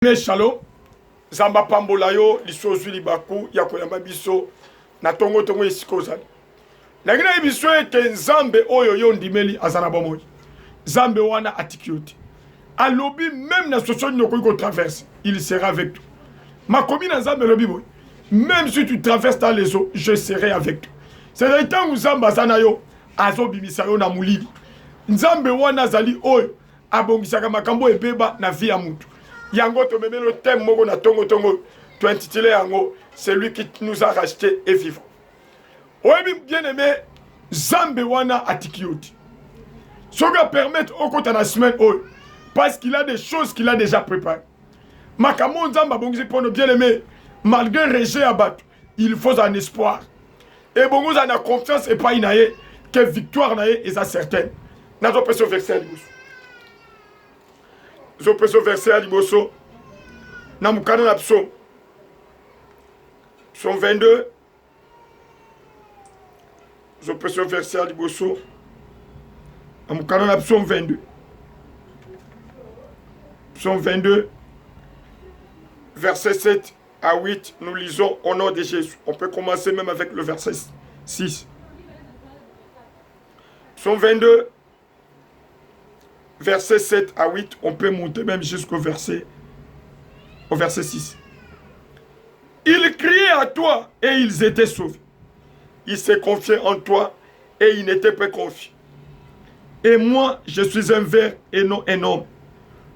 Ne shalom zamba pambola yo lisozu libaku ya koyamba biso na tongo tongo esiko zali nagina biso ete nzambe oyo yo ndimeli azana bomoi nzambe wana atikioti alobi même na soso nyoko ko traverse il sera avec toi makomi na nzambe lobi boy même si tu traverses dans les eaux je serai avec toi c'est le temps où nzamba zana yo azobimisa yo na mulili nzambe wana zali oyo abongisaka makambo ebeba na vie ya mutu yango to meme le thème moko na tongo tongo to intitulé yango c'est lui qui nous a racheté et vivant. Oyebi bien aimé Zambe wana atikioti. Soga permettre au kota na semaine oyo parce qu'il a des choses qu'il a déjà préparées. Makamo nzamba bongisi pono bien aimé malgré rejet abattu, il faut un espoir. Et bongo za na confiance et pas inaye que victoire naye est certaine. Na zo peso verset liboso. Zo peso verset à liboso. Na mukana na psaume. Psaume 22. Zo peso verset à liboso. Na mukana na psaume 22. Psaume 22. Verset 7 à 8. Nous lisons au nom de Jésus. On peut commencer même avec le verset 6. Psaume 22. Verset 7 à 8, on peut monter même jusqu'au verset 6. Ils criaient à toi et ils étaient sauvés. Ils se confiaient en toi et ils n'étaient pas confiés. Et moi, je suis un ver et non un homme.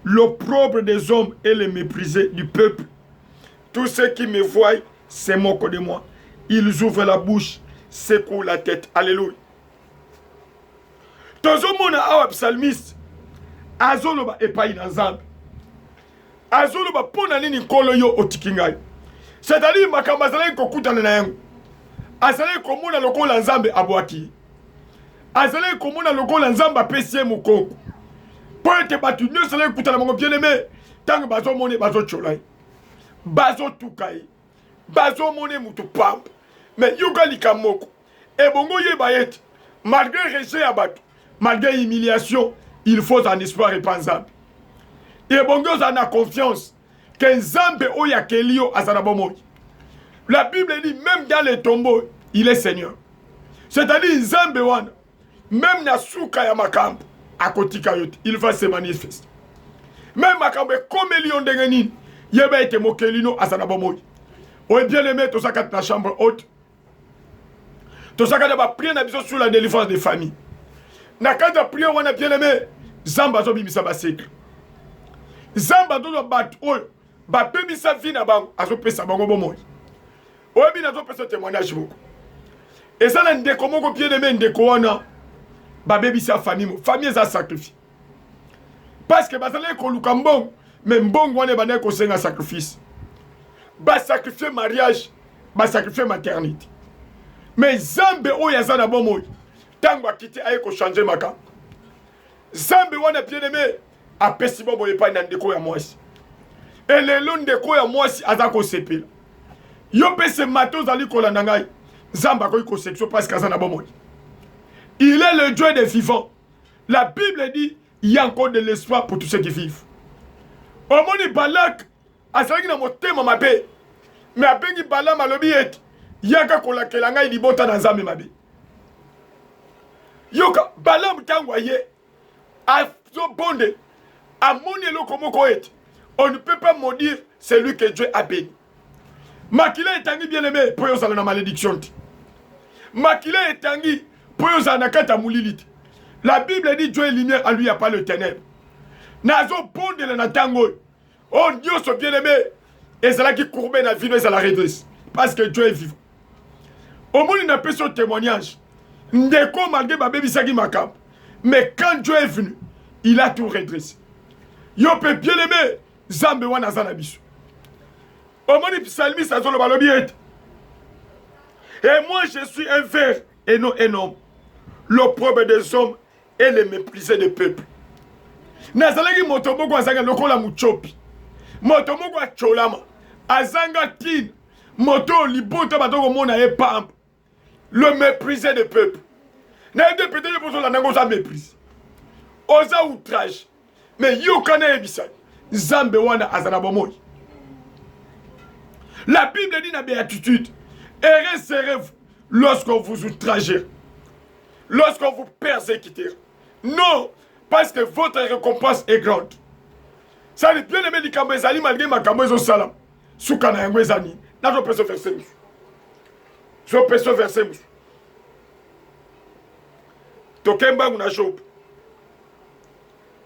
L'opprobre des hommes et le méprisé du peuple. Tous ceux qui me voient se moquent de moi. Ils ouvrent la bouche, secouent la tête. Alléluia. Tozomona awa psalmiste. Azoloba epai na nzambe azoloba pona nini nkolo yo otikingai c'est-à-dire makamba azalaki kokutana na yango azalaki komona lokola nzambe abwaki azalaki komona lokola nzambe apesi ye mokongo mpo ete bato nyonso azalaki kutana bango bien aimé ntango bazomona bazotyola ye bazotuka ye bazomona mutu pamba mais yoka likambo moko ebongo yeba ete malgré rejet ya bato malgré humiliation il faut un espoir épensable. Et bon Dieu en a confiance que Nzambe oya kelio azana bomoi. La Bible dit même dans les tombeaux, il est Seigneur. C'est-à-dire Nzambe wana même na suka ya makambo akotika yote, il va se manifester. Même makambo comme lion dengenine, yeba ete mokelino azana bomoi. O bien aimé to sakat na chambre haute. To sakat ba prier na biso sur la délivrance des familles. Na kanda prier wana bien aimé Zamba zo bimisa ba secret. Zamba do bat oyo ba pemisa vie na bango azo pesa bango bomoi. Oyo bi na zo pesa témoignage moko. Et ça na ndeko moko bien aimé ndeko wana ba bebisa famille famille za sacrifice. Parce que bazale ko luka mbongo mais mbongo wana ba na ko senga sacrifice. Ba sacrifier mariage, ba sacrifier maternité. Mais Zambe oyo azana bomoi. Tango akiti aye ko changer maka. Zambe wana bien aimé a pesibo boye pa na ndeko ya mwasi. Et lelo ndeko ya mwasi azako sepela. Yo pese mato zali kolanda ngai. Zamba ko iko section parce qu'azana bomoi. Il est le Dieu des vivants. La Bible dit il y a encore de l'espoir pour tous ceux qui vivent. Omoni Balak azali na motema mabe. Mais abengi Balaam alobi ete yaka kolakela ngai libota na Nzambe mabe. Yoka Balaam tangwa ye bonde, on ne peut pas maudire celui que Dieu a béni. Makila etangi bien aimé pour yo sala na malédiction. Makila etangi pour yo sala na kata mulilite. La Bible dit Dieu est lumière, à lui il n'y a pas le ténèbre. Nazo bonde le natango. Oh Dieu so bien aimé. Et c'est là qui courbe na vie et la redresse. Parce que Dieu est vivant. Au moins il n'a pas son témoignage. Ndeko malgré ba baby saki makam. Mais quand Dieu est venu, il a tout redressé. Yo peut bien aimer Zambe wana zana biso. Omoni psalmiste azolo balobi ete. Et moi je suis un ver et non un homme. L'opprobre des hommes et le méprisé des peuples. Nazalaki motoboko azanga lokola muchopi. Motomoko acholama. Azanga tin. Moto libota batoko mona e pam. Le méprisé des peuples. N'a été peut-être pour la nango sa méprise. Osa outrage. Mais yo kana ebisa. Nzambe wana azana bomoi. La Bible dit dans la béatitude, heureux serez-vous lorsqu'on vous outragera, lorsqu'on vous persécutera. Non, parce que votre récompense est grande. Ça veut bien aimer les Kambezali malgré ma Kambezo Salam. Soukana Yangwezani. N'a pas ce verset. Je peux ce verset. Tokemba una Job.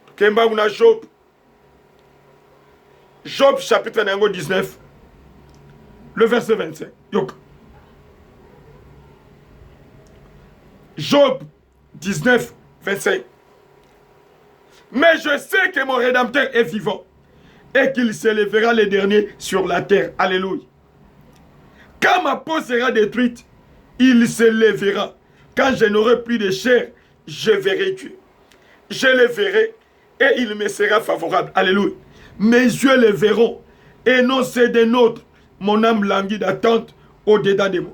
Tokemba una Job. Job chapitre 19. Le verset 25. Yok. Job 19, 25. Mais je sais que mon Rédempteur est vivant et qu'il s'élèvera le dernier sur la terre. Alléluia. Quand ma peau sera détruite, il s'élèvera. Quand je n'aurai plus de chair, je verrai Dieu. Je le verrai et il me sera favorable. Alléluia. Mes yeux le verront et non c'est des nôtres. Mon âme languit d'attente au-dedans de moi.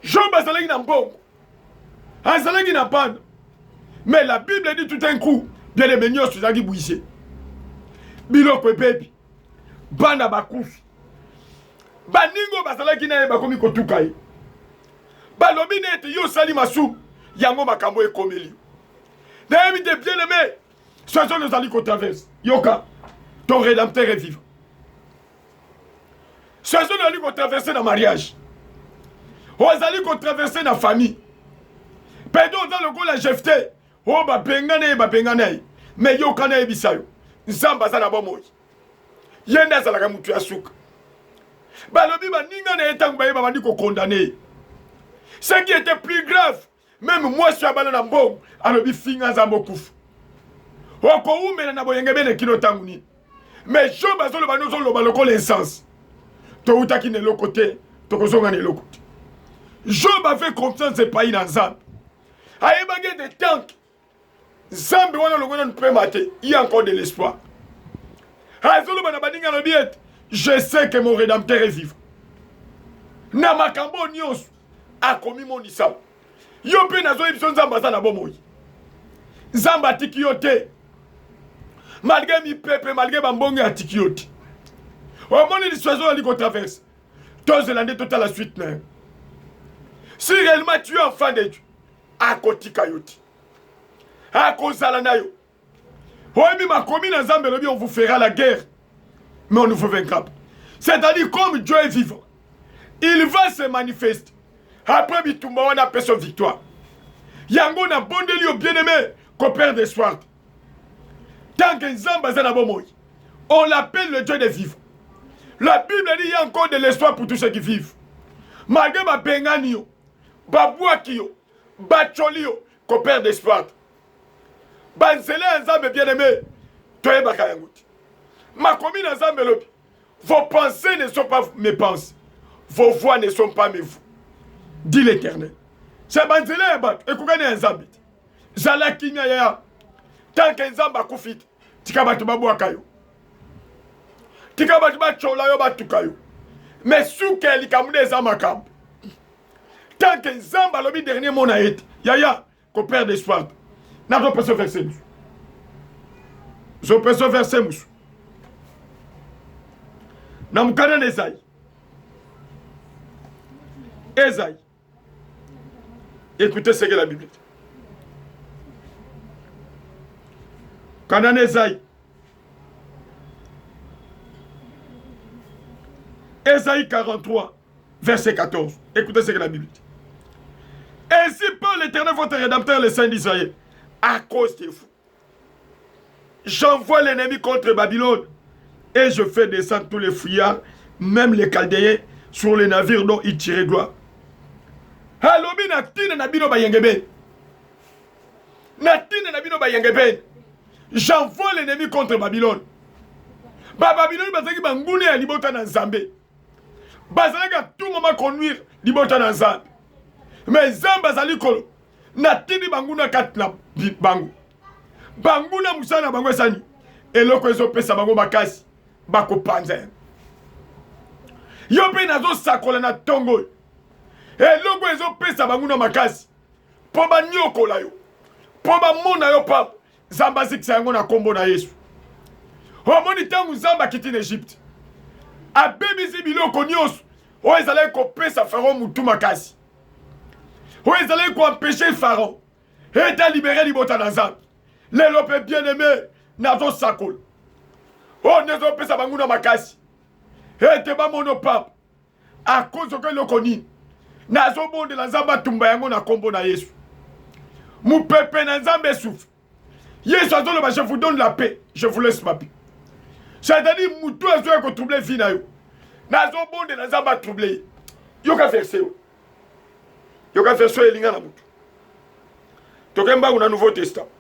Job azalaki na mbongo. Azalaki na bande. Mais la Bible dit tout un coup, bien les meilleurs sur zaki bouissé. Biloko epepi. Banda bakufi. Baningo bazalaki na bakomi kotukai. Balobi nete yo sali masu. Yango makambo ekomeli. Na yebi te bien aimé. Sois nous allons qu'on traverse. Yoka, ton Rédempteur est vivant. Sois nous allons qu'on traverse dans le mariage. On allons qu'on traverse dans la famille. Pardon dans le goût la jefté. Oh ba bengane. Mais yoka na ebisayo. Nzamba za na bomoi. Yenda za la mutu ya suka. Balobi ba ninga na etangu ba yeba bandi ko condamné. Ce qui était plus grave, même moi je suis à na mbongo, alobi finga za mokufu. Oko umena na boyenge bene kilo tangu ni. Mais Job azolo ba nozo lo baloko l'essence. To utaki ne lokote, to kozonga ne lokote. Job avait confiance de pays dans Zambie. Aïe des tanks. Zambie wana longona ne peut mater. Il y a encore de l'espoir. Azolo ba na baninga no biet. Je sais que mon Rédempteur est vivant. Na makambo nyos a commis mon isam. Yo pe nazo ibson Zamba za na bomoi. Zamba tiki yote. Malgré mi pepe, malgré bambonge a tiki yote. Au moment où l'histoire a dit qu'on traverse. Tous les landais total la suite. Si réellement tu es enfant de Dieu, à côté kayoti. À cause de la yo. Oui, mais ma commune en Zambie, on vous fera la guerre. Mais on nous fait vaincre. C'est-à-dire, comme Dieu est vivant, il va se manifester. Après, Bitumba, on appelle son victoire. Yango na bon délire bien-aimé, qu'on perd d'espoir. Tant que Zamba Zanabomoy, on l'appelle le Dieu des vivants. La Bible dit qu'il y a encore de l'espoir pour tous ceux qui vivent. Malgré ma benganio, babouakio, bacholio, qu'on perd d'espoir. Banzele Nzambe bien-aimé, toi bakayangouti. Ma commune Nzambe lobi. Vos pensées ne sont pas mes pensées. Vos voix ne sont pas mes voix. Dit l'Éternel. C'est Banzele Nzambe. Écoutez Nzambe. Zala kinya ya. Tant que Nzambe a koufit, tikabatu babouakayo. Tikabatu bacholayo batukayo. Mais sous qu'elle kamune Nzamakam. Tant que Nzambe a lobi dernier mot na été. Yaya, qu'on perd d'espoir. N'a pas ce verset. Je peux ce verset moussou. N'a mukana Esaïe. Esaïe. Écoutez ce que la Bible dit. Kanan Esaïe. Esaïe 43, verset 14. Écoutez ce que la Bible dit. Ainsi parle l'Éternel, votre Rédempteur, le Saint d'Israël. À cause de vous, j'envoie l'ennemi contre Babylone et je fais descendre tous les fuyards, même les Chaldéens, sur les navires dont ils tiraient gloire. Halobi natine nabino bayengeben. Natine nabino bayengeben. J'envoie l'ennemi contre Babylone. Babylone bazaki bangune ya libota na Nzambe. Bazalaka tout moment conduire libota na Nzambe. Mais Nzambe bazali kolo. Natini banguna katna bangu. Banguna musana bangu sani. Eloko ezo pesa bangu makasi. Bako panza. Yope nazo sakola na tongo. Eloko ezo pesa banguna makasi. Poba nyoko la yo. Poba mona yo pap. Zamba zikisa yango na kombo na Yesu. omoni ntango nzambe akiti na Egypte abebisi biloko nyonso oyo ezalaki kopesa Pharaon mutu makasi oyo ezalaki koempêche Pharaon ete alibere libota na nzambe lelo mpe bien aimé nazosakola oyo nde ezopesa bango na makasi ete bamono pamba akozi oka eloko nini nazobondela nzambe atumba yango na kombo na Yesu mupepe na nzambe esouffre Yesu azoloba je vous donne la paix je vous laisse ma paix c'est-à-dire mutu azoya kotrouble vi na yo nazobondela nzambe atrouble yoka verse yo yoka verse yo elinga na mutu toke mbangu na Nouveau Testament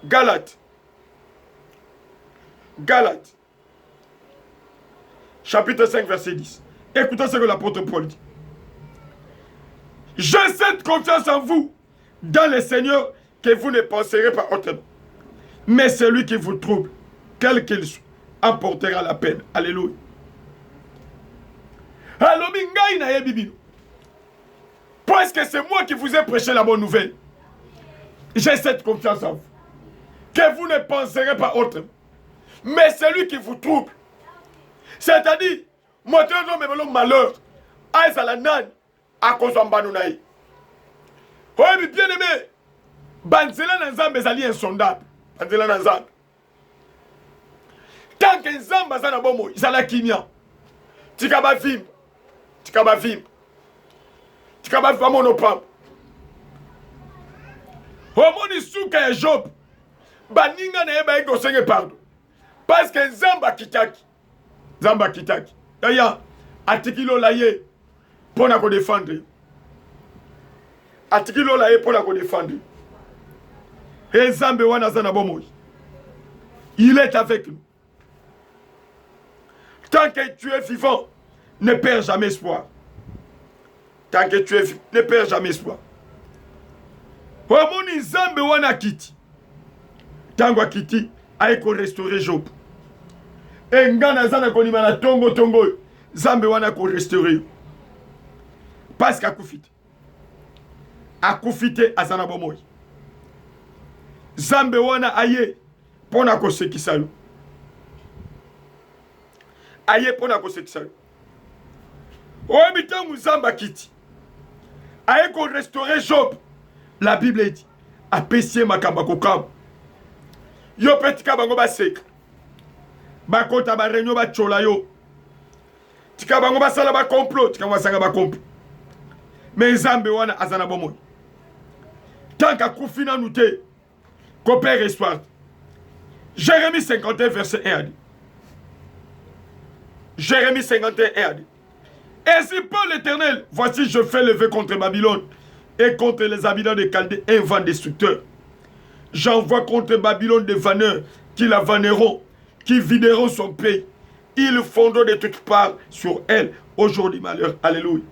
Galates chapitre 5 verset 10. Écoutez ce que l'apôtre Paul dit. J'ai cette confiance en vous dans le Seigneur que vous ne penserez pas autrement. Mais celui qui vous trouble, quel qu'il soit, emportera la peine. Alléluia. Alors, parce que c'est moi qui vous ai prêché la bonne nouvelle. J'ai cette confiance en vous. Que vous ne penserez pas autrement. Mais celui qui vous trouble, c'est-à-dire, moi, je suis malheur, à la nan, à cause de Mbanonaï. Oui, bien aimé, Banzela Nanzam est allié insondable. Banzela Nanzam. Tant que Nzamba est bon mot, il a kimia. Tikaba vim. Monopam. Homoni souka ya Job. Baninga na eba ego senge pardon. Parce que Nzamba kitaki. Yaya, atikilo laye pour na ko défendre. Atikilo laye pour na ko défendre. Et Nzambe wana zana bomoy. Il est avec nous. Tant que tu es vivant, ne perds jamais espoir. Tant que tu es vivant, ne perds jamais espoir. Omoni Nzambe wana kiti. Tango akiti, aiko restaurer Job. Engana zana konima na tongo Zambe wana ko restaurer. Parce qu'akufite. Akufite azana bomoy. Zambe wana aye pona ko sekisa yo. Aye pona ko sekisa yo. O mitangu Zamba kiti. Aye ko restaurer Job. La Bible dit apesier makamba kokam. Yo petika bango ba sek. Bakota ba renyo ba chola yo. Tika bango ba sala ba complot, tika wasanga ba complot. Mais Nzambe wana azana bomoy. Tant qu'à koufina nous te, coopère histoire. Jérémie 51 verset 1 a dit. Jérémie 51 a dit. Ainsi parle l'Éternel, voici je fais lever contre Babylone et contre les habitants de Chaldée un vent destructeur. J'envoie contre Babylone des vanneurs qui la vanneront, qui videront son pays. Ils fondront de toutes parts sur elle. Aujourd'hui, malheur. Alléluia.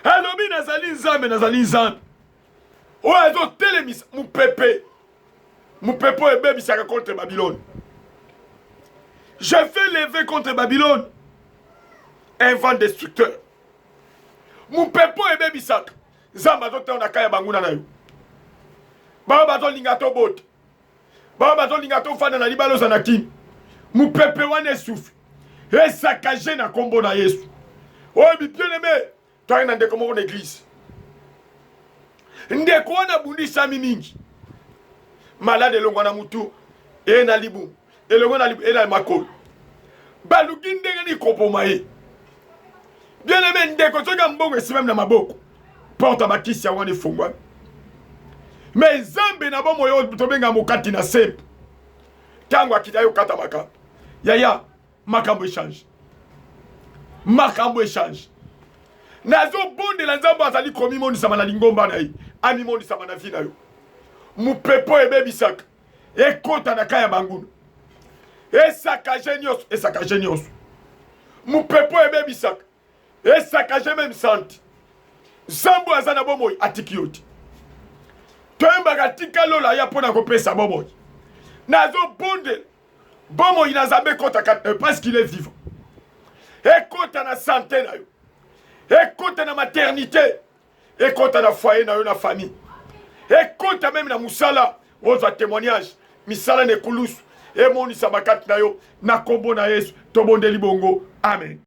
Alobi nazali nzambe. Oazo telemis mon pépé. Mon pépé est bébé contre Babylone. Je fais lever contre Babylone un vent destructeur. Mon pépé est bébé sak. Zamba to na kaya banguna na yo. Baba to lingato bot. Baba to lingato fana na libalo zanakim. Mon pépé wane souffle. Et saccagé na kombo na Yesu. Oh bien aimé, toi na ndeko mo l'église. Ndeko wana bundisa mingi. Malade longo na mutu e na libu. E longo na libu e na makolo. Baluki ndenge ni kopomaye. Bien aimé ndeko soka mbongo esi même na maboko. Porte bakisi ya wana fungwa. Mais Nzambe na bomo yo tobenga mokati na sempe. Tango akita yo kata maka. Yaya makambo échange. Makambo échange. Nazo bonde la Nzambe azali komi mondi sama na lingomba na yi. Ami mondi sama na vi na yo. Mupepo ebe bisaka. E kota na kaya banguna. E sakaje nyos. Mupepo ebe bisaka. E sakaje même santi. Zambo azana bomoy atikiyoti. Toemba katika lola ya pona kopesa bomoy. Nazo bonde. Bomoy nazabe kota parce qu'il est vivant. E kota na santé na yo. E kota na maternité. E kota na foyer na yo na famille. Et compte même na musala, aux témoignages, misala ne kulusu emonisa bakati na yo na kombo na Yesu tobondeli bongo amen.